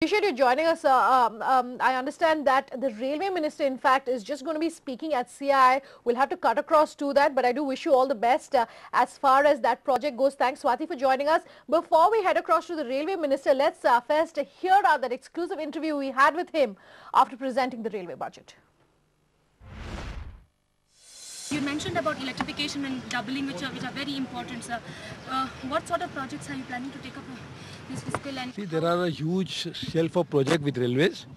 Appreciate you joining us. I understand that the Railway Minister, in fact, is just going to be speaking at CII. We'll have to cut across to that, but I do wish you all the best as far as that project goes. Thanks, Swati, for joining us. Before we head across to the Railway Minister, let's first hear out that exclusive interview we had with him after presenting the railway budget. You mentioned about electrification and doubling, which are very important, sir. What sort of projects are you planning to take up this fiscal? And see, there are a huge shelf of projects with railways,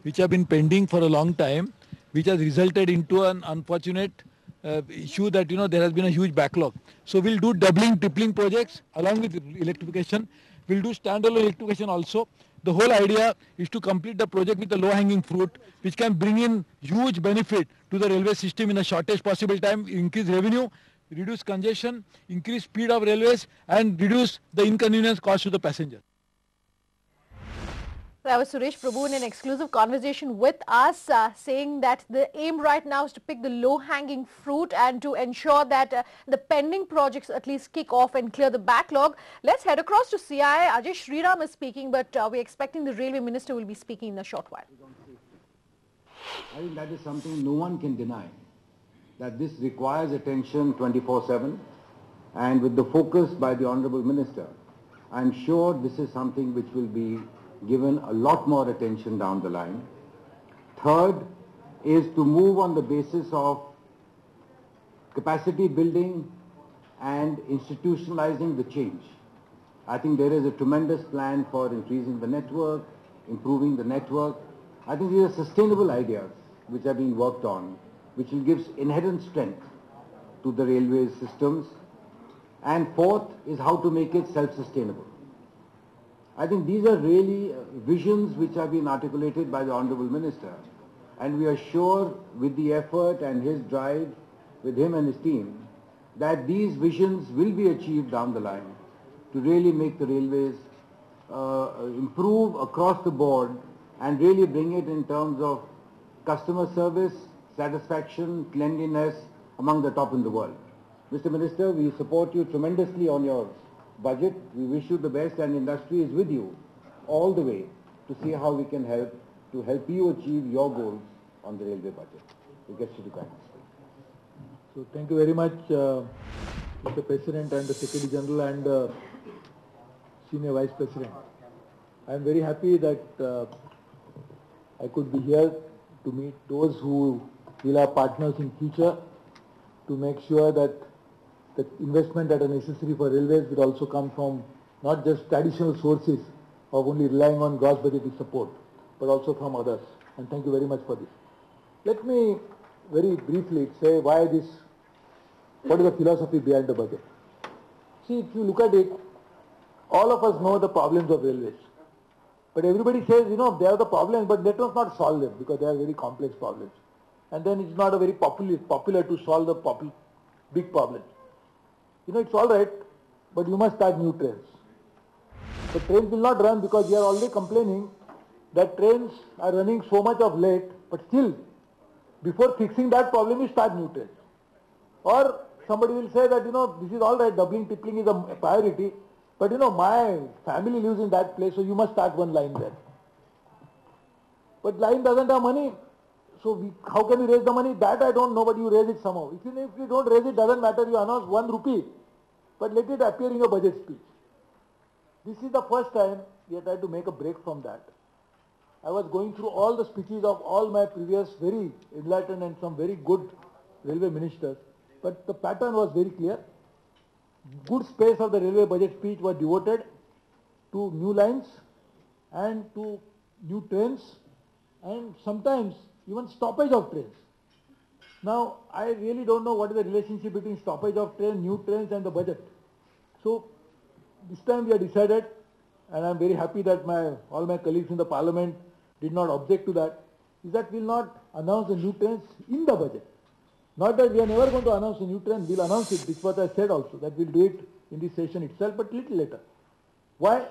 which have been pending for a long time, which has resulted into an unfortunate issue that there has been a huge backlog. So we'll do doubling, tripling projects along with electrification. We'll do standalone electrification also. The whole idea is to complete the project with a low-hanging fruit, which can bring in huge benefit to the railway system in the shortest possible time, increase revenue, reduce congestion, increase speed of railways, and reduce the inconvenience caused to the passenger. That was Suresh Prabhu in an exclusive conversation with us, saying that the aim right now is to pick the low-hanging fruit and to ensure that the pending projects at least kick off and clear the backlog. Let's head across to CII. Ajay Sriram is speaking, but we're expecting the Railway Minister will be speaking in a short while. I think that is something no one can deny, that this requires attention 24/7, and with the focus by the Honourable Minister, I'm sure this is something which will be given a lot more attention down the line. Third is to move on the basis of capacity building and institutionalizing the change. I think there is a tremendous plan for increasing the network, improving the network. I think these are sustainable ideas which are being worked on, which will give inherent strength to the railway systems. And fourth is how to make it self-sustainable. I think these are really visions which have been articulated by the Honourable Minister, and we are sure with the effort and his drive, with him and his team, that these visions will be achieved down the line to really make the railways improve across the board and really bring it in terms of customer service, satisfaction, cleanliness among the top in the world. Mr. Minister, we support you tremendously on your budget. We wish you the best, and industry is with you all the way to see how we can help you achieve your goals on the railway budget. It gets you to kindness. So thank you very much, Mr. President and the Secretary General and Senior Vice President. I am very happy that I could be here to meet those who will have partners in future to make sure that the investment that are necessary for railways will also come from not just traditional sources of only relying on gross budgetary support, but also from others. And thank you very much for this. Let me very briefly say what is the philosophy behind the budget. See, if you look at it, all of us know the problems of railways. But everybody says, they are the problems, but let us not solve them because they are very complex problems. And then it's not a very popular to solve the big problems. It's all right, but you must start new trains. The trains will not run because we are already complaining that trains are running so much of late, but still, before fixing that problem, you start new trains. Or somebody will say that, this is all right, doubling, tripling is a priority, but my family lives in that place, so you must start one line there. But line doesn't have money, so how can we raise the money? That I don't know, but you raise it somehow. If you don't raise it, doesn't matter, you announce 1 rupee, but let it appear in your budget speech. This is the first time we have tried to make a break from that. I was going through all the speeches of all my previous very enlightened and some very good railway ministers, but the pattern was very clear. Good space of the railway budget speech was devoted to new lines and to new trains and sometimes even stoppage of trains. Now, I really don't know what is the relationship between stoppage of train, new trains and the budget. So, this time we have decided, and I am very happy that all my colleagues in the parliament did not object to that, is that we will not announce the new trains in the budget. Not that we are never going to announce a new train, we will announce it, this is what I said also, that we will do it in this session itself, but little later. Why?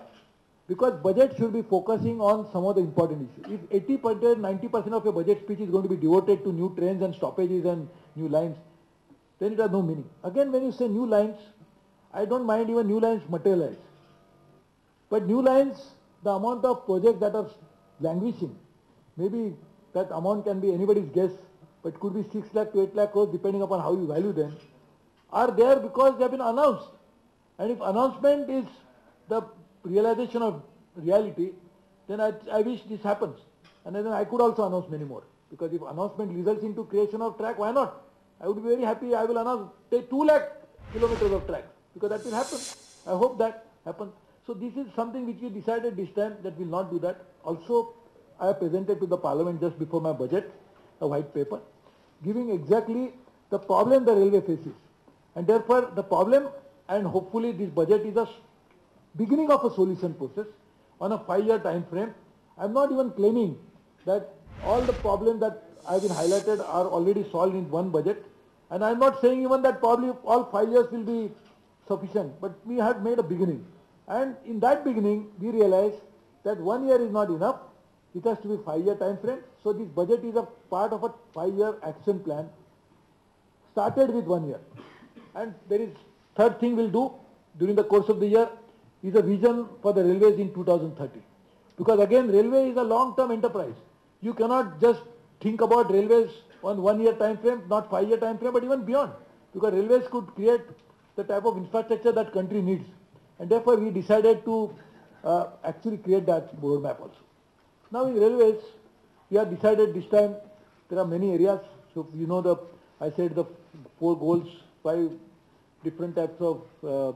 Because budget should be focusing on some of the important issues. If 80%, 90% of your budget speech is going to be devoted to new trains and stoppages and new lines, then it has no meaning. Again, when you say new lines, I don't mind even new lines materialize. But new lines the amount of projects that are languishing, maybe that amount can be anybody's guess, but it could be 6 lakh to 8 lakh crores depending upon how you value them, are there because they have been announced. And if announcement is the realization of reality, then I wish this happens. And then I could also announce many more. Because if announcement results into creation of track, why not? I would be very happy. I will announce, take 2 lakh kilometers of track, because that will happen. I hope that happens. So this is something which we decided this time that we will not do that. Also, I have presented to the Parliament just before my budget, a white paper, giving exactly the problem the railway faces. And therefore, the problem, and hopefully this budget is a beginning of a solution process on a 5-year time frame. I am not even claiming that all the problems that have been highlighted are already solved in one budget. And I am not saying even that probably all 5 years will be sufficient, but we have made a beginning. And in that beginning, we realize that 1 year is not enough. It has to be 5-year time frame. So this budget is a part of a 5-year action plan, started with 1 year. And there is third thing we'll do during the course of the year is a vision for the railways in 2030. Because again, railway is a long-term enterprise. You cannot just think about railways on 1 year time frame, not 5-year time frame, but even beyond. Because railways could create the type of infrastructure that country needs. And therefore we decided to actually create that roadmap also. Now in railways, we have decided this time there are many areas. So you know I said the 4 goals, 5 different types of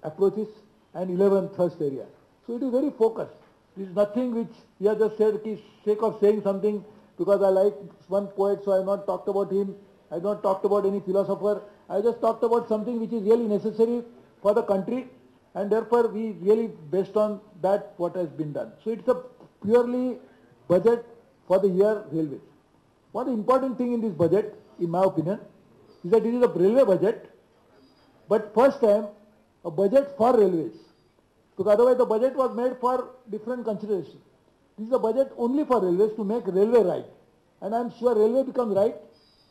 approaches and 11 thrust area. So it is very focused. It is nothing which we have just said for sake of saying something because I like one poet, so I have not talked about him. I have not talked about any philosopher. I just talked about something which is really necessary for the country, and therefore we really based on that what has been done. So it's a purely budget for the year railways. One important thing in this budget, in my opinion, is that it is a railway budget, but first time a budget for railways. Because otherwise the budget was made for different considerations. This is a budget only for railways to make railway right. And I am sure railway becomes right,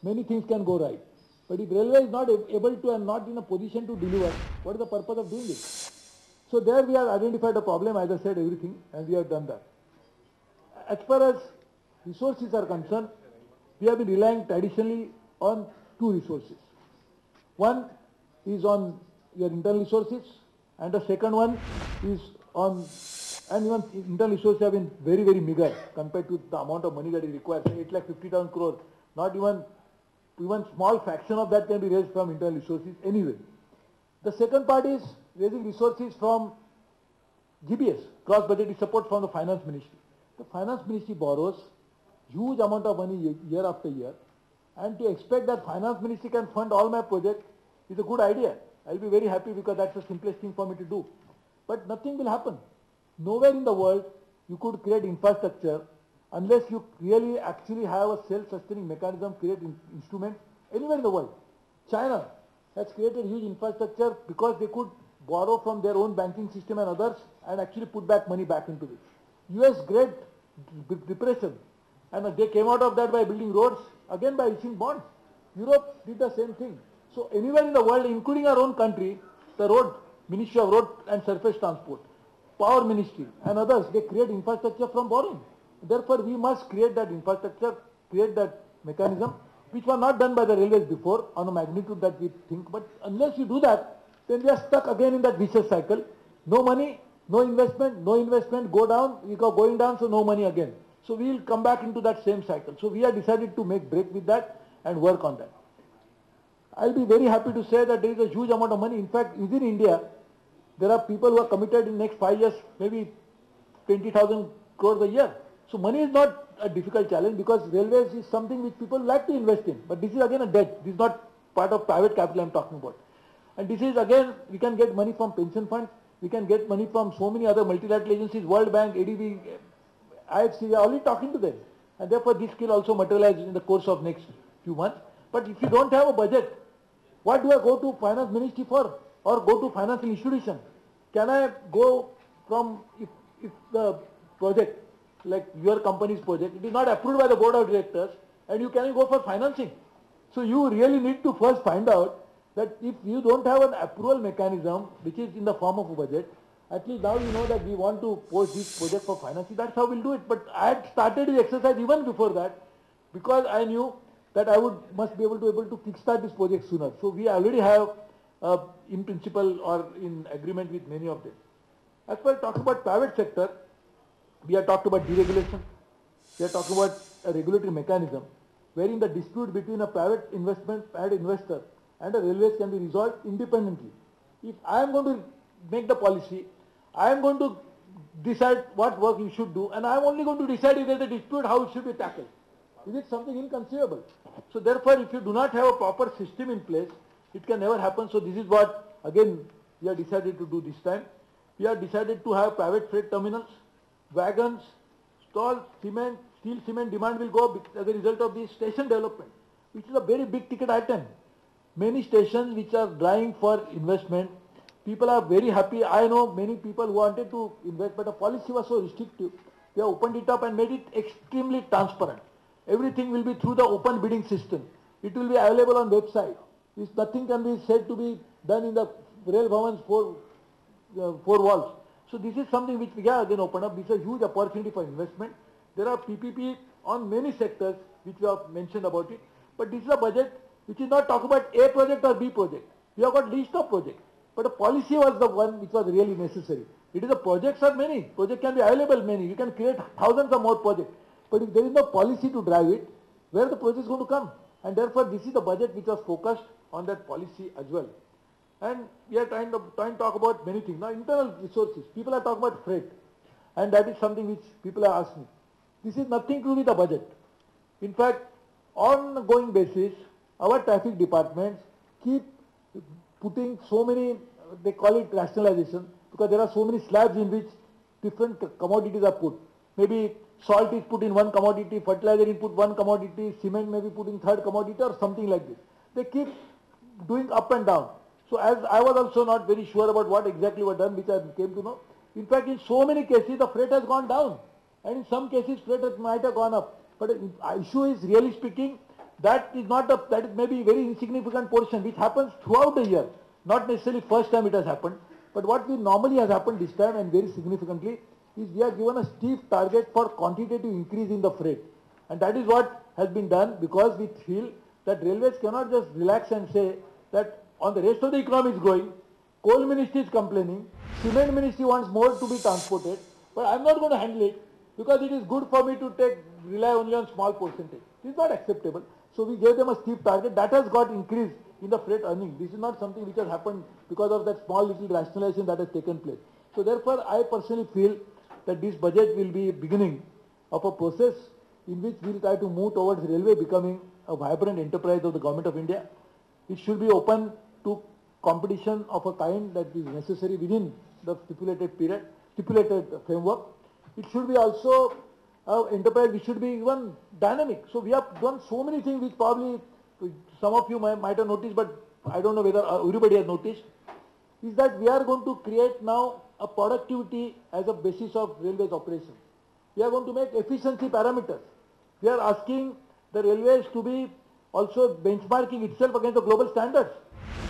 many things can go right. But if railway is not able to and not in a position to deliver, what is the purpose of doing it? So there we have identified a problem, as I said everything, and we have done that. As far as resources are concerned, we have been relying traditionally on 2 resources. One is on your internal resources, and the second one is on, and even internal resources have been very, very meager compared to the amount of money that is required. 8,50,000 crores, not even small fraction of that can be raised from internal resources anyway. The second part is raising resources from GBS, cross budgetary support from the finance ministry. The finance ministry borrows huge amount of money year after year, and to expect that finance ministry can fund all my projects is a good idea. I'll be very happy because that's the simplest thing for me to do. But nothing will happen. Nowhere in the world you could create infrastructure unless you really actually have a self-sustaining mechanism, create instruments anywhere in the world. China has created huge infrastructure because they could borrow from their own banking system and others and actually put back money back into it. US great depression, and they came out of that by building roads, again by issuing bonds. Europe did the same thing. So anywhere in the world, including our own country, the Ministry of Road and Surface Transport, Power Ministry and others, they create infrastructure from borrowing. Therefore, we must create that infrastructure, create that mechanism, which was not done by the railways before on a magnitude that we think. But unless you do that, then we are stuck again in that vicious cycle. No money, no investment, go down, we go going down, so no money again. So we will come back into that same cycle. So we have decided to make break with that and work on that. I'll be very happy to say that there is a huge amount of money. In fact, within India, there are people who are committed in the next 5 years, maybe 20,000 crores a year. So money is not a difficult challenge because railways is something which people like to invest in. But this is again a debt. This is not part of private capital I'm talking about. And this is again, we can get money from pension funds. We can get money from so many other multilateral agencies, World Bank, ADB, IFC, we are already talking to them. And therefore this will also materialize in the course of next few months. But if you don't have a budget, what do I go to finance ministry for or go to financial institution? Can I go from, if the project, like your company's project, it is not approved by the board of directors and you can go for financing. So you really need to first find out that if you don't have an approval mechanism which is in the form of a budget, at least now you know that we want to post this project for financing. That's how we'll do it. But I had started the exercise even before that, because I knew that I must be able to kickstart this project sooner. So we already have in principle or in agreement with many of them. As far as talk about private sector, we have talked about deregulation. We are talking about a regulatory mechanism wherein the dispute between a private investor and a railways can be resolved independently. If I am going to make the policy, I am going to decide what work you should do, and I am only going to decide if there is a dispute how it should be tackled. Is it something inconceivable? So therefore, if you do not have a proper system in place, it can never happen. So this is what, again, we have decided to do this time. We have decided to have private freight terminals, wagons, stalls, cement, steel cement demand will go up as a result of this station development, which is a very big ticket item. Many stations which are drying for investment, people are very happy. I know many people who wanted to invest, but the policy was so restrictive. We have opened it up and made it extremely transparent. Everything will be through the open bidding system. It will be available on website. Nothing can be said to be done in the rail bhavan's four walls. So this is something which we have again opened up. This is a huge opportunity for investment. There are PPP on many sectors which we have mentioned about it. But this is a budget which is not talk about A project or B project. We have got list of projects. But the policy was the one which was really necessary. It is the projects are many. Projects can be available many. You can create thousands of more projects. But if there is no policy to drive it, where the project is going to come? And therefore this is the budget which was focused on that policy as well. And we are trying to talk about many things. Now internal resources, people are talking about freight. And that is something which people are asking. This is nothing to do with the budget. In fact, on an ongoing basis, our traffic departments keep putting so many, they call it rationalization, because there are so many slabs in which different commodities are put. Maybe salt is put in one commodity, fertilizer is put one commodity, cement may be put in third commodity or something like this. They keep doing up and down. So as I was also not very sure about what exactly was done, which I came to know. In fact, in so many cases, the freight has gone down. And in some cases, freight might have gone up. But the issue is, really speaking, that is maybe a very insignificant portion, which happens throughout the year. Not necessarily first time it has happened. But what we normally has happened this time, and very significantly, is we are given a steep target for quantitative increase in the freight. And that is what has been done, because we feel that railways cannot just relax and say that on the rest of the economy is growing, coal ministry is complaining, cement ministry wants more to be transported, but I am not going to handle it because it is good for me to rely only on small percentage. This is not acceptable. So we gave them a steep target that has got increased in the freight earning. This is not something which has happened because of that small little rationalization that has taken place. So therefore, I personally feel that this budget will be a beginning of a process in which we will try to move towards railway becoming a vibrant enterprise of the Government of India. It should be open to competition of a kind that is necessary within the stipulated period, stipulated framework. It should be also enterprise, which should be even dynamic. So we have done so many things which probably some of you might have noticed, but I don't know whether everybody has noticed, is that we are going to create now a productivity as a basis of railways operations. We are going to make efficiency parameters. We are asking the railways to be also benchmarking itself against the global standards.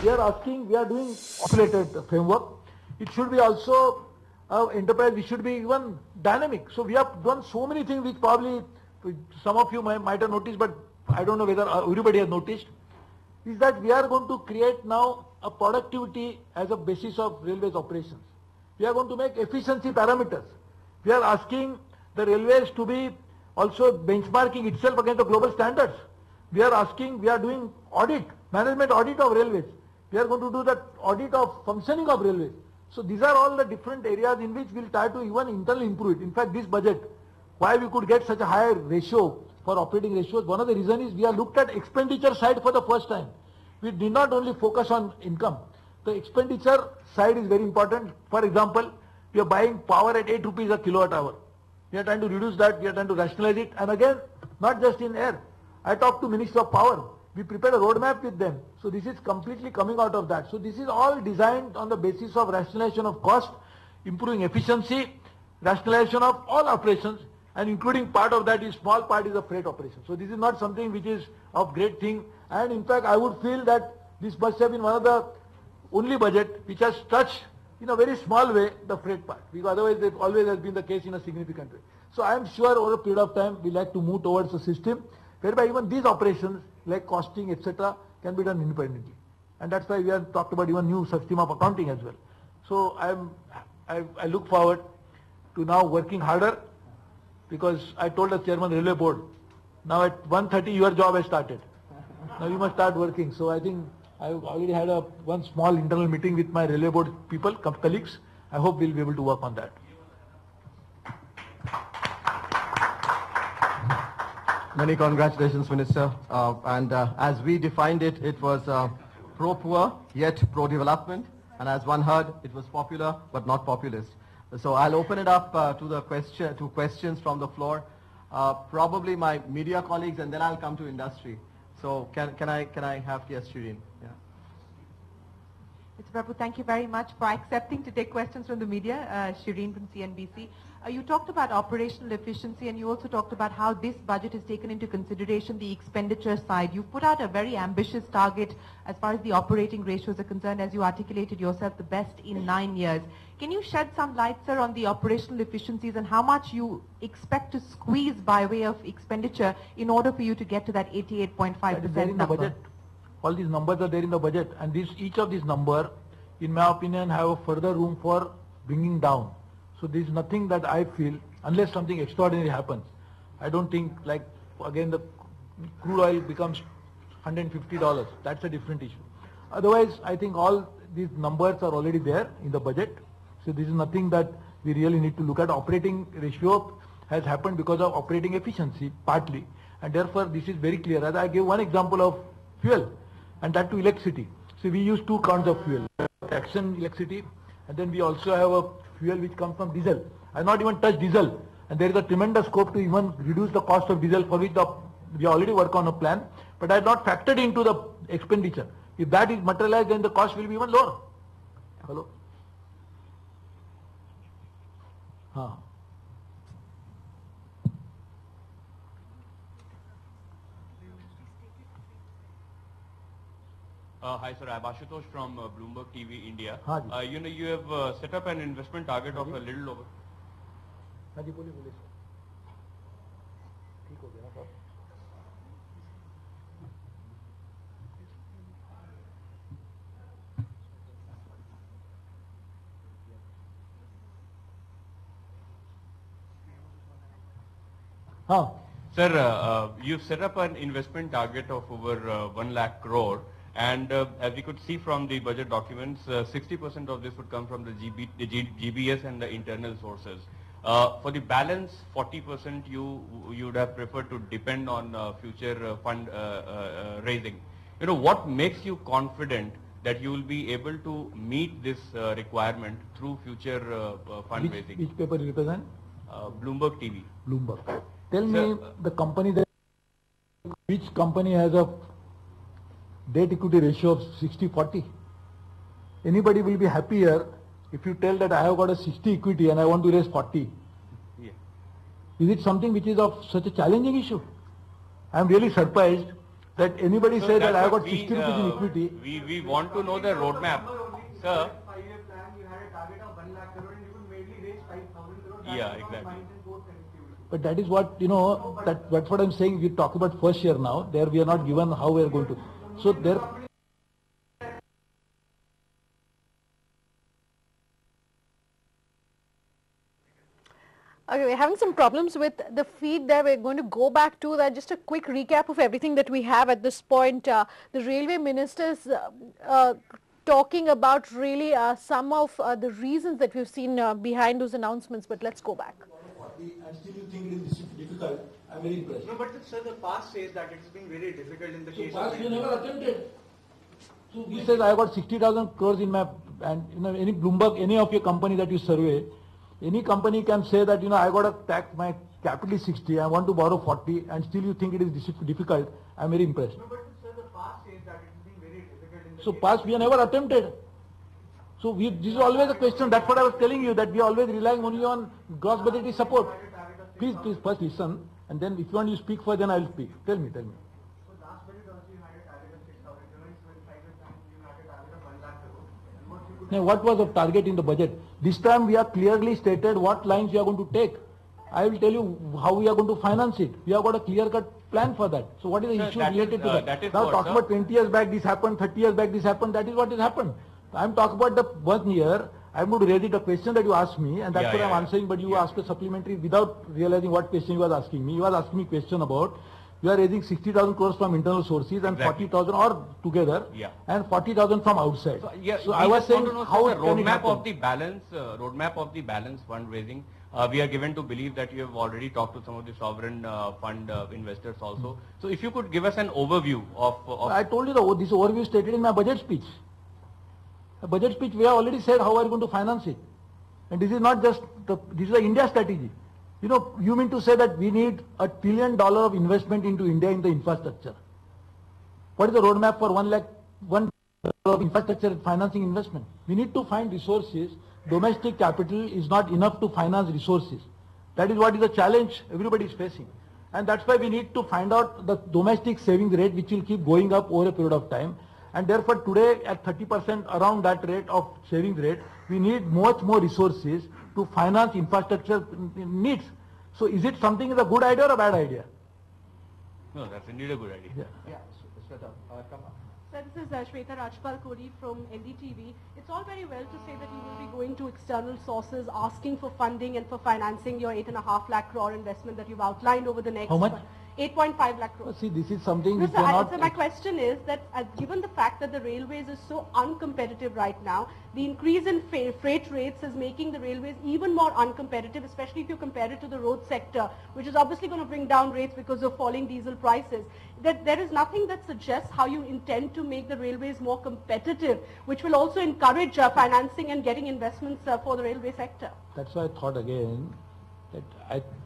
We are doing stipulated framework. It should be also enterprise, which should be even dynamic. So we have done so many things which probably some of you might have noticed, but I don't know whether everybody has noticed, is that we are going to create now a productivity as a basis of railways operations. We are going to make efficiency parameters. We are asking the railways to be also benchmarking itself against the global standards. We are doing audit, management audit of railways. We are going to do the audit of functioning of railways. So these are all the different areas in which we will try to even internally improve it. In fact, this budget, why we could get such a higher ratio for operating ratios, one of the reasons is we have looked at expenditure side for the first time. We did not only focus on income. The expenditure side is very important. For example, we are buying power at 8 rupees a kilowatt hour. We are trying to reduce that, we are trying to rationalize it, and again, not just in air. I talked to Minister of Power. We prepared a roadmap with them. So this is completely coming out of that. So this is all designed on the basis of rationalization of cost, improving efficiency, rationalization of all operations, and including part of that is small part is the freight operation. So this is not something which is of great thing. And in fact, I would feel that this must have been one of the only budget which has touched in a very small way the freight part, because otherwise it always has been the case in a significant way. So I am sure over a period of time we like to move towards a system whereby even these operations like costing etc. can be done independently. And that's why we have talked about even new system of accounting as well. So I look forward to now working harder, because I told the chairman railway board, now at 1:30 your job has started. Now you must start working. So I think I already had one small internal meeting with my railway board people, colleagues. I hope we'll be able to work on that. Many congratulations, Minister. As we defined it, it was pro-poor yet pro-development. And as one heard, it was popular but not populist. So I'll open it up to questions from the floor. Probably my media colleagues, and then I'll come to industry. So can I have yes, Shireen? Yeah. Mr. Prabhu, thank you very much for accepting to take questions from the media. Shireen from CNBC. You talked about operational efficiency, and you also talked about how this budget has taken into consideration the expenditure side. You've put out a very ambitious target as far as the operating ratios are concerned, as you articulated yourself, the best in 9 years. Can you shed some light, sir, on the operational efficiencies and how much you expect to squeeze by way of expenditure in order for you to get to that 88.5% number? Budget. All these numbers are there in the budget, and each of these numbers, in my opinion, have a further room for bringing down. So there is nothing that I feel, unless something extraordinary happens. I don't think, like, again, the crude oil becomes $150. That's a different issue. Otherwise, I think all these numbers are already there in the budget. So this is nothing that we really need to look at. Operating ratio has happened because of operating efficiency, partly. And therefore, this is very clear. As I gave one example of fuel, and that to electricity. So we use two kinds of fuel, traction electricity, and then we also have a fuel which comes from diesel. I have not even touched diesel, and there is a tremendous scope to even reduce the cost of diesel, for which we already work on a plan, but I have not factored into the expenditure. If that is materialized, then the cost will be even lower. Hello? Hi sir, I'm Ashutosh from Bloomberg TV India. You have set up an investment target of a little over. Sir, you've set up an investment target of over 1 lakh crore. And as we could see from the budget documents, 60% of this would come from the GBS and the internal sources. For the balance, 40% you would have preferred to depend on future fund raising. What makes you confident that you will be able to meet this requirement through future fundraising? Which paper you represent? Bloomberg TV. Bloomberg. Tell me the company which company has a debt equity ratio of 60-40. Anybody will be happier if you tell that I have got a 60 equity and I want to raise 40. Yeah. Is it something which is of such a challenging issue? I am really surprised that anybody says that I have got 60 rupees in equity. We want to know the roadmap. Sir. Yeah, exactly. But that is what, that's what I'm saying. We talk about first year now. There we are not given how we are going to. So there. Okay, we're having some problems with the feed there. We're going to go back to that. Just a quick recap of everything that we have at this point. The railway ministers talking about really some of the reasons that we've seen behind those announcements. But let's go back. And still you think it is difficult. I'm very impressed. No, but sir, the past says that it's been very difficult in the case past of. You never attempted. So he says I got 60,000 crores in my, and any Bloomberg, any of your company that you survey, any company can say that I got a tax, my capital is 60, I want to borrow 40, and still you think it is difficult. I'm very impressed. No, but sir, the past says that it's been very difficult in the. So past we have never attempted. So this is always a question. That's what I was telling you, that we are always relying only on gross budgetary support. Please first listen, and then if you want to speak first, then I will speak. Tell me. So last budget also you had a target of 6,000 crores. When 5 years time you had a target of 1 lakh crore. And what you could Now, what was the target in the budget? This time we have clearly stated what lines we are going to take. I will tell you how we are going to finance it. We have got a clear-cut plan for that. So what is the Sir, issue that related is, to that? that is Now what, talking sir? about 20 years back this happened, 30 years back this happened, that is what has happened. I am talking about the 1 year. I am going to raise it a question that you asked me, and that's what I am answering, but you asked a supplementary without realizing what question you was asking me. You was asking me question about, you are raising 60,000 crores from internal sources and 40,000 or together, and 40,000 from outside. So I was saying how the can it roadmap happen? of the balance fundraising. We are given to believe that you have already talked to some of the sovereign fund investors also. So if you could give us an overview of I told you this overview stated in my budget speech. The budget speech we have already said how we are going to finance it. And this is not just, this is the India strategy. You know, you mean to say that we need $1 trillion of investment into India in the infrastructure. What is the roadmap for $1 trillion of infrastructure financing investment? We need to find resources. Domestic capital is not enough to finance resources. That is what is the challenge everybody is facing. And that's why we need to find out the domestic savings rate, which will keep going up over a period of time. And therefore today at 30% around that rate of savings rate, we need much more resources to finance infrastructure needs. So is it something is a good idea or a bad idea? No, that's indeed a good idea. Sir, this is Shweta Rajpal Kori from NDTV. It's all very well to say that you will be going to external sources asking for funding and for financing your 8.5 lakh crore investment that you've outlined over the next... How much? 8.5 lakh crores. See, this is something No, which sir, we are not... so my question is that given the fact that the railways is so uncompetitive right now, the increase in freight rates is making the railways even more uncompetitive, especially if you compare it to the road sector, which is obviously going to bring down rates because of falling diesel prices. That there is nothing that suggests how you intend to make the railways more competitive, which will also encourage financing and getting investments for the railway sector. That's why I thought again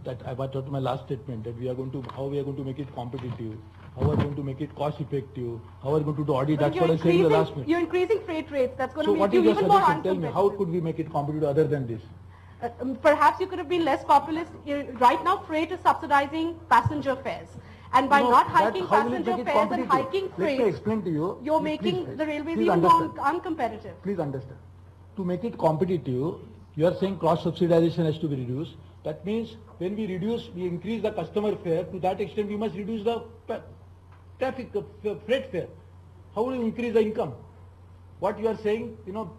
that I was to my last statement that we are going to, how we are going to make it competitive, how we are going to make it cost effective, how we are going to do audit. That's what I said in the last minute. You're increasing freight rates. That's going So to what make is you your even more suggestion? Tell me, uncompetitive. how could we make it competitive other than this? Perhaps you could have been less populist. Right now, freight is subsidizing passenger fares. And by not hiking passenger fares and hiking freight, let me explain to you. you're making the railways please even more understand. uncompetitive. Please understand. To make it competitive, you are saying cross-subsidization has to be reduced. That means when we increase the customer fare, to that extent we must reduce the freight fare. How will you increase the income? What you are saying,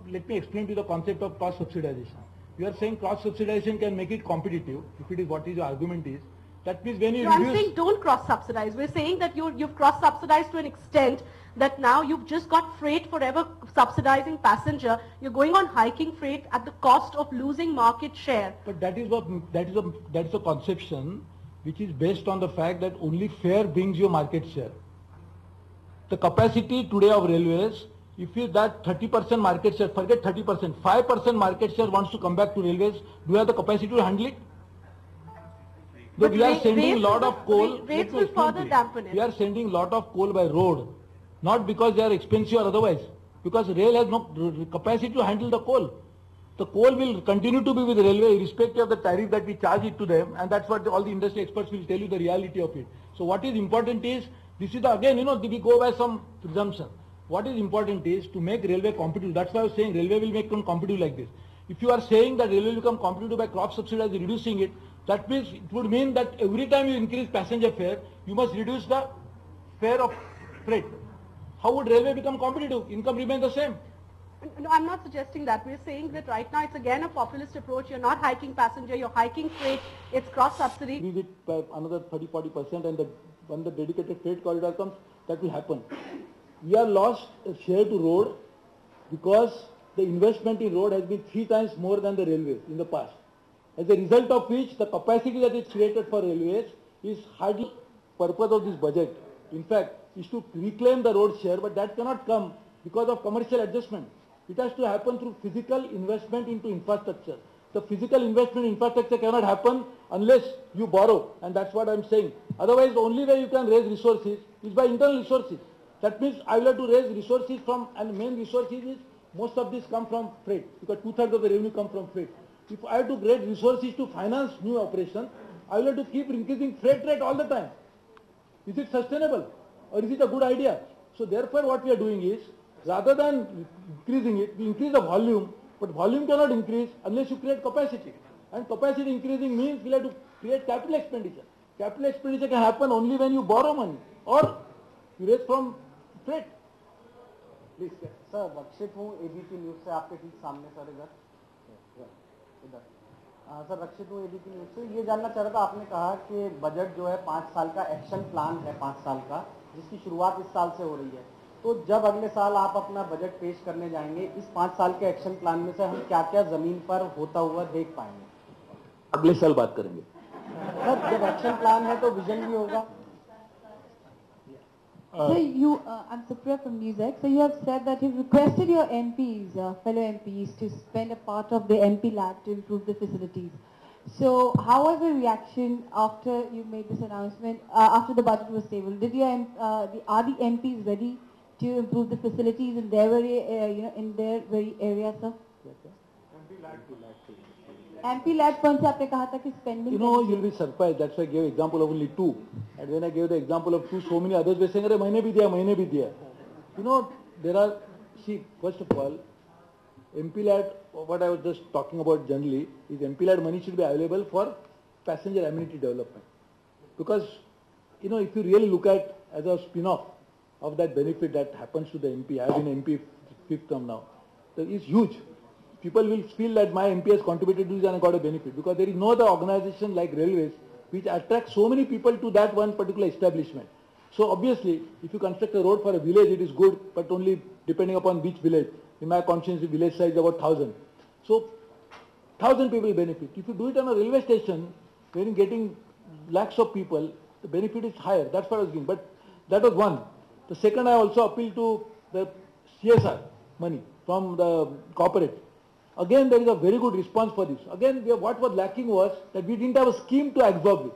let me explain to you the concept of cross-subsidization. You are saying cross-subsidization can make it competitive, if it is what is your argument is. That means when you So reduce... I'm saying don't cross-subsidize. We're saying that you've cross-subsidized to an extent that now you've just got freight forever subsidizing passenger. You're going on hiking freight at the cost of losing market share. But that is a conception which is based on the fact that only fare brings you market share. The capacity today of railways, if you that 30% market share, forget 30%, 5% market share wants to come back to railways, do you have the capacity to handle it? But we are sending a lot will- of coal. rates will further dampen it. We are sending a lot of coal by road, not because they are expensive or otherwise, because rail has no capacity to handle the coal. The coal will continue to be with the railway irrespective of the tariff that we charge it to them, and that's what all the industry experts will tell you the reality of it. So what is important is, this is again, we go by some presumption. What is important is to make railway competitive. That's why I was saying railway will make them competitive like this. If you are saying that railway will become competitive by cross-subsidizing, reducing it, that means it would mean that every time you increase passenger fare, you must reduce the fare of freight. How would railway become competitive? Income remains the same. No, I'm not suggesting that. We're saying that right now it's again a populist approach. You're not hiking passenger, you're hiking freight. It's cross-subsidy. Increase it by another 30-40%, and when the dedicated freight corridor comes, that will happen. We are lost a share to road because the investment in road has been 3 times more than the railways in the past. As a result of which, the capacity that is created for railways is hardly purpose of this budget. In fact, is to reclaim the road share, but that cannot come because of commercial adjustment. It has to happen through physical investment into infrastructure. The physical investment in infrastructure cannot happen unless you borrow, and that's what I'm saying. Otherwise, the only way you can raise resources is by internal resources. That means I will have to raise resources from, and main resources is, most of this come from freight, because 2/3 of the revenue come from freight. If I have to raise resources to finance new operations, I will have to keep increasing freight rate all the time. Is it sustainable, or is it a good idea? So therefore what we are doing is, Rather than increasing it, we increase the volume, but volume cannot increase unless you create capacity. And capacity increasing means we'll have to create capital expenditure. Capital expenditure can happen only when you borrow money or you raise from freight. Please sir, Rakshit हूँ ABP news से, आपके ठीक सामने sir, इधर sir Rakshit हूँ ABP news से। ये जानना चाह रहा था, आपने कहा कि बजट जो है 5 साल का एक्शन प्लान है, 5 साल का, जिसकी शुरुआत इस साल से हो रही है। तो जब अगले साल आप अपना बजट पेश करने जाएंगे, इस 5 साल के एक्शन प्लान में से हम क्या क्या जमीन पर होता हुआ देख पाएंगे? अगले साल बात करेंगे सर, जब एक्शन प्लान है तो विजन भी होगा। So I'm Supriya from NewsX. So you have said that you've requested your MPs, fellow MPs, to spend a part of the MP lab to improve the facilities. So how was the reaction after you made this announcement, after the budget was tabled? Did your, are the MPs ready to improve the facilities in their very, in their very area, sir? MP lab funds आपने कहा था कि spending. You know, you'll be surprised. That's why I gave example of only 2. And when I gave the example of 2, so many others were saying, "Arey, मैंने भी दिया." You know, there are. See, first of all, MP lab. What I was just talking about generally is MP lab money should be available for passenger amenity development. Because, you know, if you really look at as a spin-off of that benefit that happens to the MP, I have been MP 5th term now, that is huge. People will feel that my MP has contributed to this and I got a benefit, because there is no other organization like railways which attracts so many people to that one particular establishment. So obviously, if you construct a road for a village, it is good, but only depending upon which village. In my conscience, the village size is about 1,000. So 1,000 people benefit. If you do it on a railway station, wherein getting lakhs of people, the benefit is higher. That's what I was doing. But that was one. The second, I also appeal to the CSR money from the corporate. Again, there is a very good response for this. Again, what was lacking was that we didn't have a scheme to absorb it.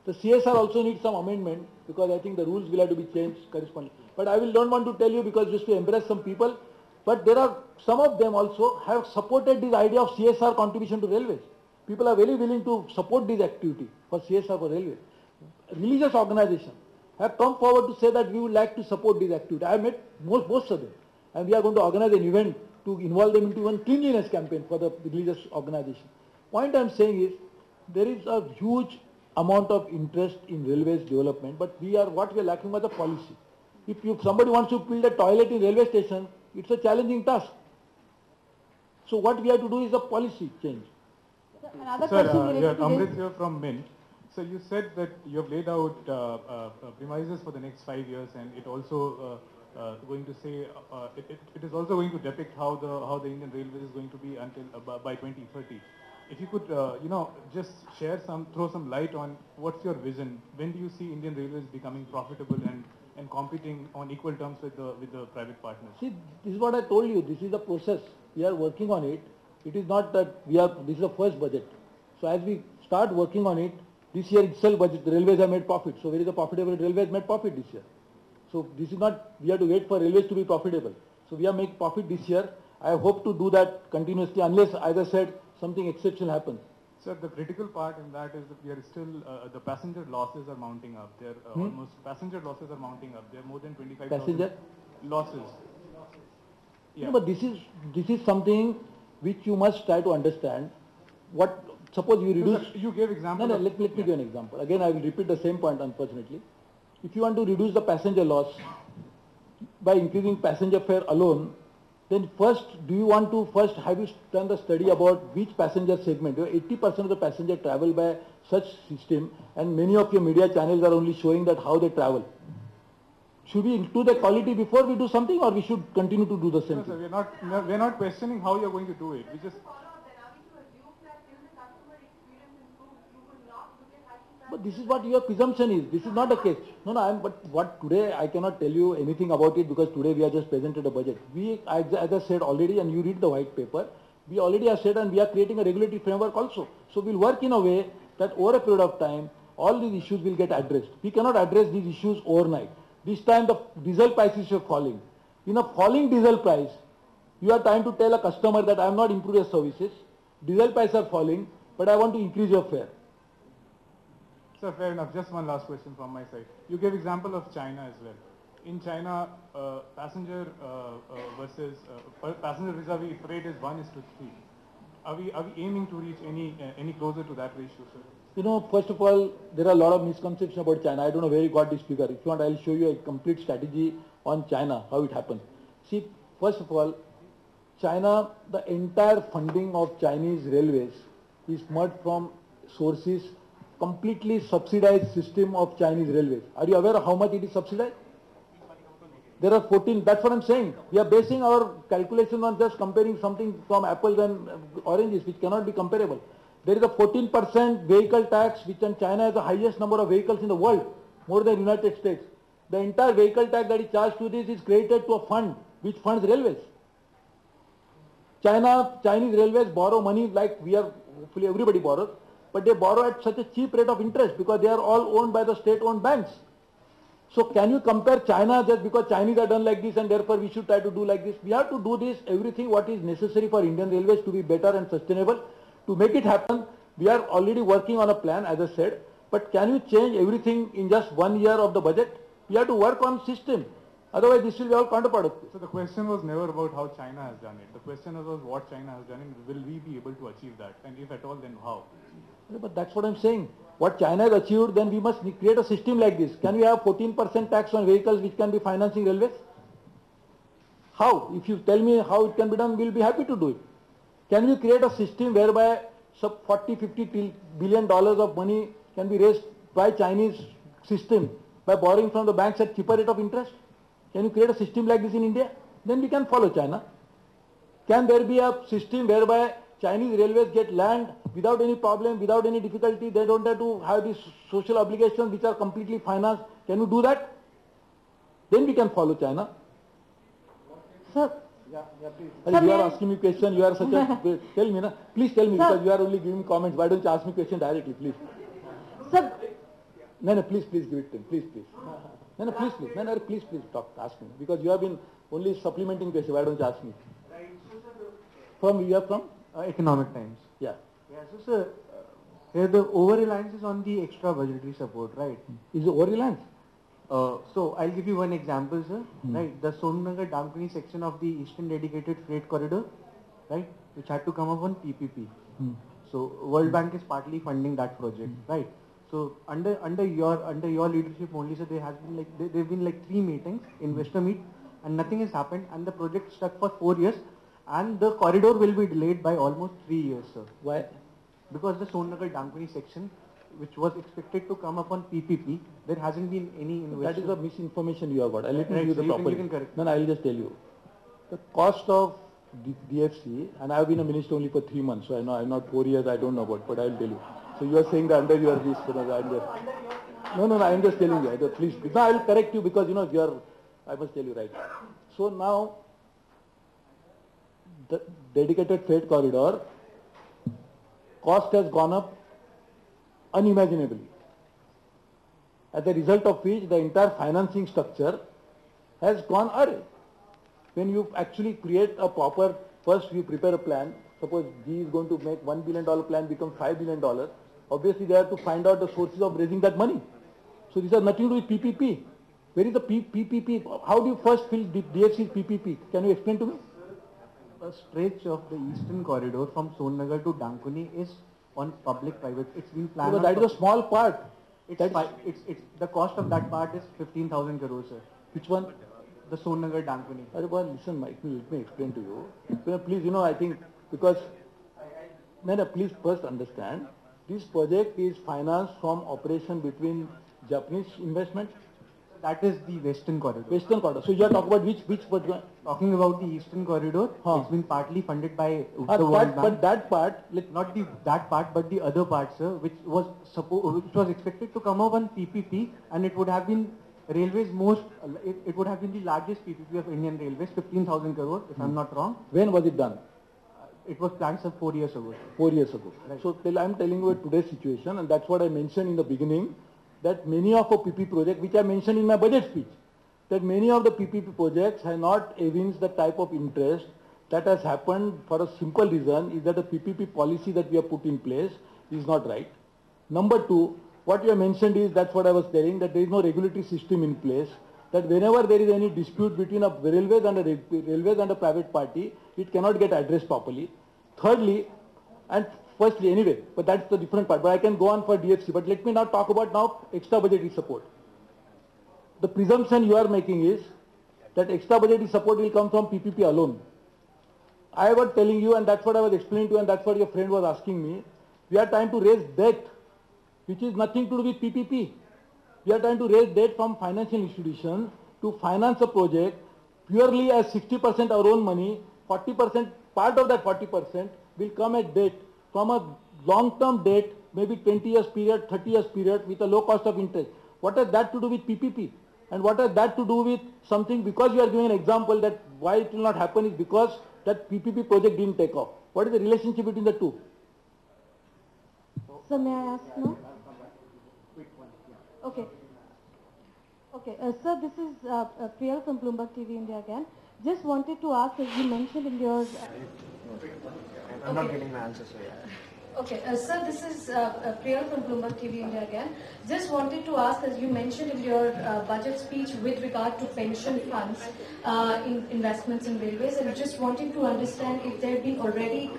The CSR also needs some amendment, because I think the rules will have to be changed correspondingly. But I don't want to tell you, because just to embarrass some people, but there are some of them also have supported this idea of CSR contribution to railways. People are very willing to support this activity for CSR for railways. Religious organizations have come forward to say that we would like to support this activity. I have met most of them, and we are going to organize an event to involve them into one cleanliness campaign for the religious organization. Point I am saying is, there is a huge amount of interest in railways development, but what we are lacking was a policy. If somebody wants to build a toilet in railway station, it's a challenging task. So what we have to do is a policy change. Another question related to Amrit this. here from Mint. So you said that you have laid out premises for the next 5 years, and it also going to say it is also going to depict how the Indian Railways is going to be until by 2030. If you could just throw some light on what's your vision. When do you see Indian Railways becoming profitable and competing on equal terms with the private partners? See, this is what I told you. This is the process. We are working on it. It is not that this is the first budget. So as we start working on it, this year itself budget, the railways have made profit. So where is the profitable? Railways made profit this year. So this is not, we have to wait for railways to be profitable. So we are making profit this year. I hope to do that continuously, unless, as I said, something exceptional happens. Sir, the critical part in that is that we are still, the passenger losses are mounting up. They're passenger losses are mounting up. They're more than 25,000 passenger losses. Yeah. No, but this is something which you must try to understand. Suppose you reduce... Sir, you gave example. No, let me give you an example. Again, I will repeat the same point, unfortunately. If you want to reduce the passenger loss by increasing passenger fare alone, then have you done the study about which passenger segment? 80% of the passenger travel by such system, and many of your media channels are only showing that how they travel. Should we include the quality before we do something, or we should continue to do the same thing? No, sir, we're not questioning how you're going to do it. We just... But this is what your presumption is. This is not the case. No, but what today I cannot tell you anything about it, because today we have just presented a budget. As I said already, and you read the white paper, we already have said, and we are creating a regulatory framework also. So we'll work in a way that over a period of time, all these issues will get addressed. We cannot address these issues overnight. This time the diesel prices are falling. In a falling diesel price, you are trying to tell a customer that I am not improving your services. Diesel prices are falling, but I want to increase your fare. Sir, fair enough. Just one last question from my side. You gave example of China as well. in China, passenger versus passenger vis-a-vis freight is 1:3. Are we aiming to reach any closer to that ratio, sir? You know, first of all, there are a lot of misconceptions about China. I don't know where you got this figure. If you want, I'll show you a complete strategy on China, how it happened. See, first of all, China, the entire funding of Chinese railways is made from sources, completely subsidized system of Chinese railways. Are you aware of how much it is subsidized? There are 14, that's what I'm saying. We are basing our calculation on just comparing something from apples and oranges, which cannot be comparable. There is a 14% vehicle tax, which in China has the highest number of vehicles in the world, more than United States. The entire vehicle tax that is charged to this is credited to a fund, which funds railways. Chinese railways borrow money like we are, hopefully everybody borrows, but they borrow at such a cheap rate of interest because they are all owned by the state-owned banks. So can you compare China just because Chinese are done like this and therefore we should try to do like this? We have to do this, everything what is necessary for Indian Railways to be better and sustainable. To make it happen, we are already working on a plan, as I said, but can you change everything in just 1 year of the budget? We have to work on system. Otherwise, this will be all counterproductive. So the question was never about how China has done it. The question was what China has done and will we be able to achieve that? And if at all, then how? But that's what I'm saying. What China has achieved, then we must create a system like this. Can we have 14% tax on vehicles which can be financing railways? How? If you tell me how it can be done, we'll be happy to do it. Can we create a system whereby some 40-50 billion dollars of money can be raised by Chinese system by borrowing from the banks at cheaper rate of interest? Can you create a system like this in India? Then we can follow China. Can there be a system whereby Chinese railways get land without any problem, without any difficulty? They don't have to have these social obligations which are completely financed. Can you do that? Then we can follow China. Sir, please. You are asking me question, you are such a... Tell me, na? Please tell me, because you are only giving comments. Why don't you ask me question directly, please? Sir. No, please give it to him. Please. No, please. No, please, ask me. Because you have been only supplementing question. Why don't you ask me? You are from? Economic Times. Yeah. Yeah, so sir, here the over-reliance is on the extra budgetary support, right? Is it over-reliance? So I'll give you one example, sir. Right, the Sonnagar-Damkani section of the Eastern Dedicated Freight Corridor, right, which had to come up on PPP. So World Bank is partly funding that project, right? So under your leadership only, sir, there has been there've been 3 meetings, investor meet, and nothing has happened, and the project stuck for 4 years. And the corridor will be delayed by almost 3 years, sir. Why? Because the Sonnagar-Damkani section, which was expected to come up on PPP, there hasn't been any investment. That is the misinformation you have got. Let me give you the so proper. you can correct. No, I'll just tell you. The cost of DFC, and I have been a minister only for 3 months, so I know I'm not 4 years, I don't know about, but I'll tell you. So you are saying that under your this, no, I'm just telling you. Please, no, I'll correct you because I must tell you right. So now, the dedicated freight corridor cost has gone up unimaginably. As a result of which the entire financing structure has gone awry. When you actually create a proper, first you prepare a plan, suppose G is going to make $1 billion plan become $5 billion, obviously they have to find out the sources of raising that money. So this has nothing to do with PPP. Where is the PPP? How do you first fill DFC's PPP? Can you explain to me? A stretch of the eastern corridor from Sonnagar to Damkani is on public-private. It's been planned. But that is a small part. It's the cost of that part is 15,000 crores, sir. Which one? The Sonnagar-Damkani. Listen, Mike, let me explain to you. Please, I think because please first understand this project is financed from operation between Japanese investments. That is the western corridor. Western corridor. So you are talking about which project? Talking about the eastern corridor. It's been partly funded by the World Bank. But that part, not that part, but the other part, sir, which was expected to come up on PPP, and it would have been railways it would have been the largest PPP of Indian Railways, 15,000 crore, if I'm not wrong. When was it done? It was planned, sir, 4 years ago. 4 years ago. Right. So I'm telling you today's situation, and that's what I mentioned in the beginning, that many of our PPP projects, which I mentioned in my budget speech, that many of the PPP projects have not evinced the type of interest that has happened for a simple reason is that the PPP policy that we have put in place is not right. Number 2, what you have mentioned is, that's what I was telling, that there is no regulatory system in place. that whenever there is any dispute between a railways and a private party, it cannot get addressed properly. Thirdly, and firstly anyway, but that's the different part, but I can go on for DFC, but let me now talk about now extra budgetary support. The presumption you are making is that extra budgetary support will come from PPP alone. I was telling you, and that's what I was explaining to you, and that's what your friend was asking me. We are trying to raise debt, which is nothing to do with PPP. We are trying to raise debt from financial institutions to finance a project purely as 60% our own money, 40%, part of that 40% will come as debt from a long-term debt, maybe 20 years period, 30 years period with a low cost of interest. What has that to do with PPP? And what has that to do with something, because you are giving an example that why it will not happen is because that PPP project didn't take off. What is the relationship between the two? So may I ask now? Okay. Okay, sir, this is Priyal from Bloomberg TV India again. Just wanted to ask, as you mentioned in your... I'm not getting my answer, sir. Okay, sir, this is Priyal from Bloomberg TV India again. Just wanted to ask, as you mentioned in your budget speech with regard to pension funds in investments in railways, and just wanting to understand if there have been already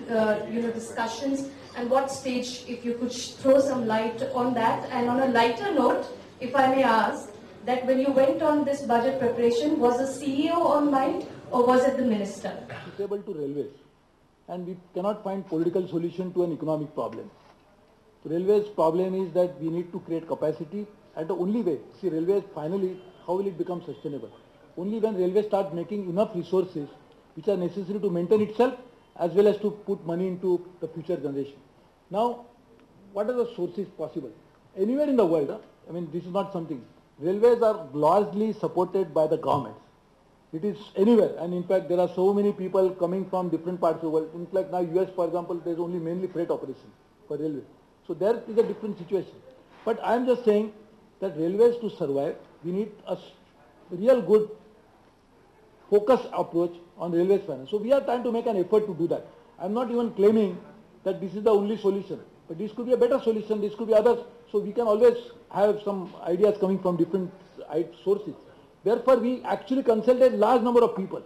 discussions and what stage, if you could throw some light on that. And on a lighter note, if I may ask, that when you went on this budget preparation, was the CEO on mind or was it the minister? Suitable to railways. And we cannot find political solution to an economic problem. Railways problem is that we need to create capacity, and the only way, see railways finally, how will it become sustainable? Only when railways start making enough resources which are necessary to maintain itself as well as to put money into the future generation. Now, what are the sources possible? Anywhere in the world, I mean this is not something, railways are largely supported by the governments. It is anywhere, and in fact there are so many people coming from different parts of the world. In fact now US, for example, there is only mainly freight operation for railways. So there is a different situation. But I am just saying that railways to survive, we need a real good focused approach on railways finance. So we are trying to make an effort to do that. I am not even claiming that this is the only solution, but this could be a better solution, this could be others. So we can always have some ideas coming from different sources. Therefore, we actually consulted large number of people.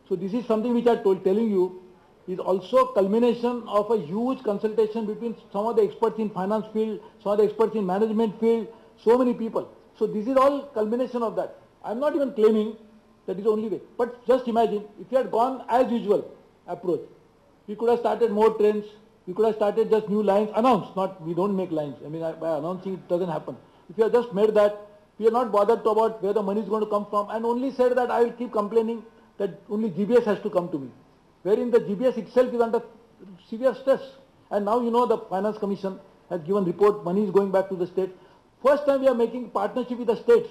So this is something which I telling you is also culmination of a huge consultation between some of the experts in finance field, some of the experts in management field, so many people. So this is all culmination of that. I'm not even claiming that is the only way. But just imagine if you had gone as usual approach, we could have started more trains, we could have started just new lines, announced, not, we don't make lines. I mean, by announcing it doesn't happen. If you have just made that, we are not bothered about where the money is going to come from, and only said that I will keep complaining that only GBS has to come to me, wherein the GBS itself is under severe stress. And now you know the Finance Commission has given report, money is going back to the state. First time we are making partnership with the states.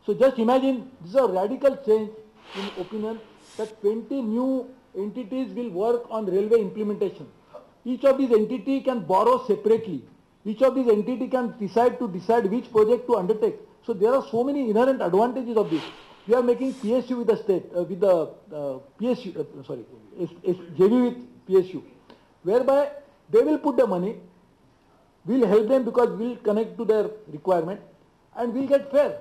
So just imagine, this is a radical change in opinion that 20 new entities will work on railway implementation. Each of these entities can borrow separately. Each of these entities can decide which project to undertake. So there are so many inherent advantages of this. We are making PSU with the state, with the JV with PSU, whereby they will put the money, we'll help them because we'll connect to their requirement, and we'll get fair,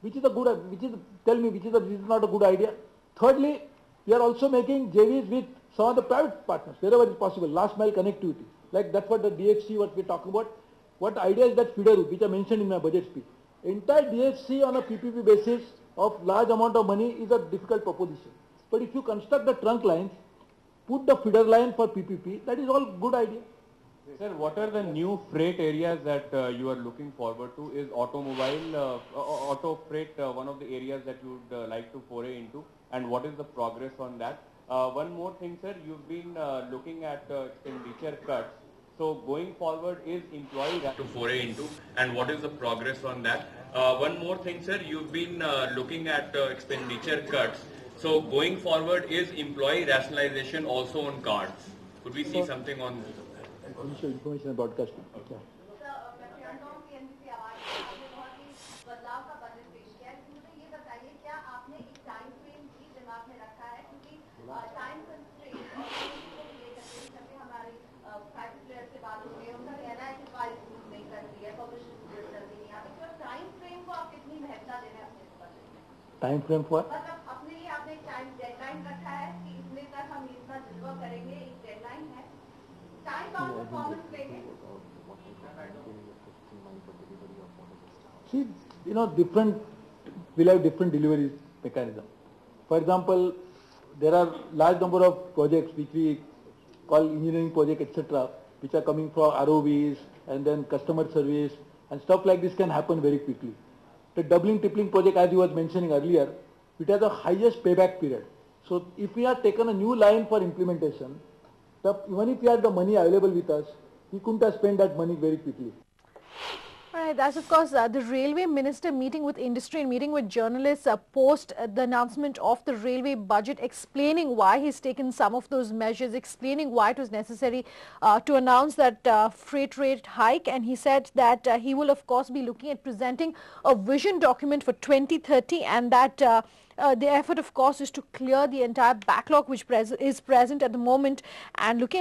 which is a good, which is not a good idea. Thirdly, we are also making JVs with some of the private partners, wherever it's possible, last mile connectivity. Like that's what the DFC, what we're talking about. What idea is that feeder route, which I mentioned in my budget speech. Entire DFC on a PPP basis of large amount of money is a difficult proposition. But if you construct the trunk lines, put the feeder line for PPP, that is all good idea. Sir, what are the new freight areas that you are looking forward to? Is automobile, auto freight one of the areas that you would like to foray into? And what is the progress on that? One more thing, sir, you've been looking at expenditure cuts. So going forward, is employee to foray into, and what is the progress on that? One more thing, sir, you've been looking at expenditure cuts. So going forward, is employee rationalization also on cards? Could we see something on information and broadcasting? Okay. time frame for? अपने लिए आपने time deadline रखा है कि इतने तक हम इतना डिलीवर करेंगे, एक डेडलाइन है, टाइम बाउंड परफॉर्मेंस लेंगे. See, you know, we'll have different delivery mechanism. For example, there are large number of projects which we call engineering project, etc., which are coming from ROVs and then customer service and stuff like this can happen very quickly. The doubling, tripling project, as you was mentioning earlier, it has the highest payback period. So if we have taken a new line for implementation, even if we had the money available with us, we couldn't have spent that money very quickly. Right, that's of course the railway minister meeting with industry and meeting with journalists post the announcement of the railway budget, explaining why he's taken some of those measures, explaining why it was necessary to announce that freight rate hike, and he said that he will of course be looking at presenting a vision document for 2030 and that the effort of course is to clear the entire backlog which is present at the moment and looking at